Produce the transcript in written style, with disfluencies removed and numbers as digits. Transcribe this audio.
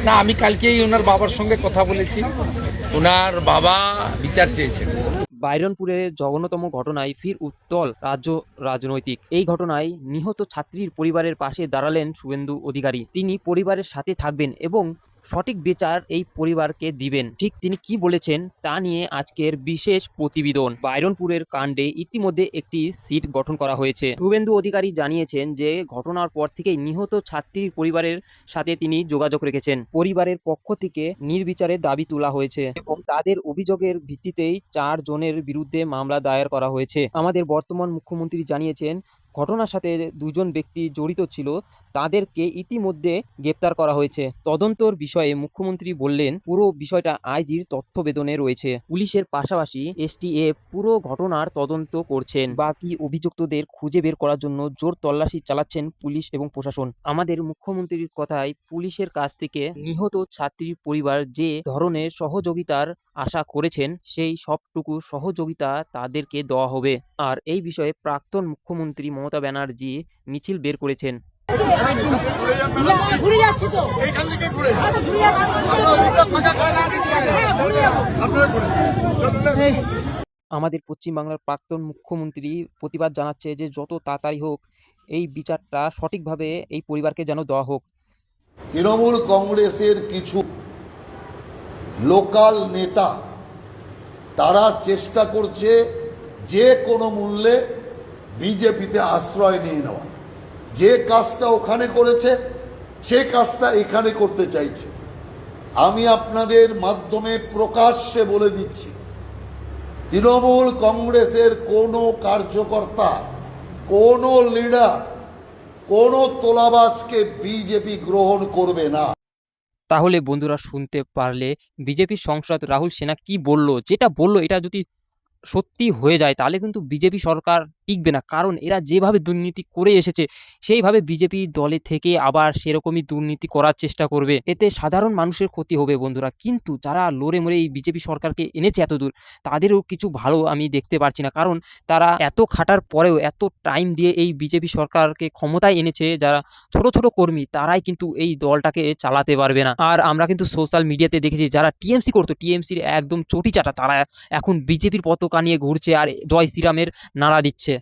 না, আমি কালকেই ওনার বাবার সঙ্গে কথা বলেছি। ওনার বাবা বিচার চেয়েছেন। বাইরনপুরের জঘন্যতম ঘটনায় ফির উত্তাল রাজনৈতিক। এই ঘটনায় নিহত ছাত্রীর পরিবারের পাশে দাঁড়ালেন শুভেন্দু অধিকারী। তিনি পরিবারের সাথে থাকবেন এবং সঠিক বিচার এই পরিবারকে দিবেন। ঠিক তিনি কি বলেছেন তা নিয়ে আজকের বিশেষ প্রতিবেদন। বাইরনপুরের কাণ্ডে ইতিমধ্যে একটি সিট গঠন করা হয়েছে। শুভেন্দু অধিকারী জানিয়েছেন যে ঘটনার পর থেকেই নিহত ছাত্রীর পরিবারের সাথে তিনি যোগাযোগ রেখেছেন। পরিবারের পক্ষ থেকে নির্বিচারের দাবি তোলা হয়েছে এবং তাদের অভিযোগের ভিত্তিতেই 4 জনের বিরুদ্ধে মামলা দায়ের করা হয়েছে। আমাদের বর্তমান মুখ্যমন্ত্রী জানিয়েছেন ঘটনার সাথে 2 জন ব্যক্তি জড়িত ছিল, তাদেরকে ইতিমধ্যে গ্রেপ্তার করা হয়েছে। তদন্তর বিষয়ে মুখ্যমন্ত্রী বললেন পুরো বিষয়টা আইজির তথ্যবেদনে রয়েছে। পুলিশের পাশাপাশি এসটিএফ পুরো ঘটনার তদন্ত করছেন। বাকি অভিযুক্তদের খুঁজে বের করার জন্য জোর তল্লাশি চালাচ্ছেন পুলিশ এবং প্রশাসন। আমাদের মুখ্যমন্ত্রীর কথায় পুলিশের কাছ থেকে নিহত ছাত্রীর পরিবার যে ধরনের সহযোগিতার আশা করেছেন সেই সবটুকু সহযোগিতা তাদেরকে দেওয়া হবে। আর এই বিষয়ে প্রাক্তন মুখ্যমন্ত্রী মমতা ব্যানার্জি মিছিল বের করেছেন। আমাদের পশ্চিমবাংলার প্রাক্তন মুখ্যমন্ত্রী প্রতিবাদ জানাচ্ছে যে যত তাড়াতাড়ি হোক এই বিচারটা সঠিকভাবে এই পরিবারকে যেন দেওয়া হোক। তৃণমূল কংগ্রেসের কিছু লোকাল নেতা তারা চেষ্টা করছে যে কোনো মূল্যে বিজেপিতে আশ্রয় নিয়ে নেওয়া। যে কাজটা ওখানে করেছে সে কাজটা এখানে করতে চাইছে। আমি আপনাদের মাধ্যমে প্রকাশ্যে বলে দিচ্ছি, তৃণমূল কংগ্রেসের কোনো কার্যকর্তা, কোনো লিডার, কোনো তোলাবাজকে বিজেপি গ্রহণ করবে না। তাহলে বন্ধুরা শুনতে পারলে বিজেপি সাংসদ রাহুল সিনহা কি বলল, যেটা বলল এটা যদি সত্যি হয়ে যায় তাহলে কিন্তু বিজেপি সরকার টিকবে না। কারণ এরা যেভাবে দুর্নীতি করে এসেছে সেইভাবে বিজেপি দলে থেকে আবার সেরকমই দুর্নীতি করার চেষ্টা করবে। এতে সাধারণ মানুষের ক্ষতি হবে বন্ধুরা। কিন্তু যারা লড়ে মরে এই বিজেপি সরকারকে এনেছে এত দূর, তাদেরও কিছু ভালো আমি দেখতে পারছি না। কারণ তারা এত খাটার পরেও এত টাইম দিয়ে এই বিজেপি সরকারকে ক্ষমতায় এনেছে, যারা ছোট ছোট কর্মী তারাই কিন্তু এই দলটাকে চালাতে পারবে না। আর আমরা কিন্তু সোশ্যাল মিডিয়াতে দেখেছি যারা টিএমসি করতো, টিএমসির একদম চটি চাটা, তারা এখন বিজেপির পতাকা নিয়ে ঘুরছে আর জয় শ্রীরামের নারা দিচ্ছে।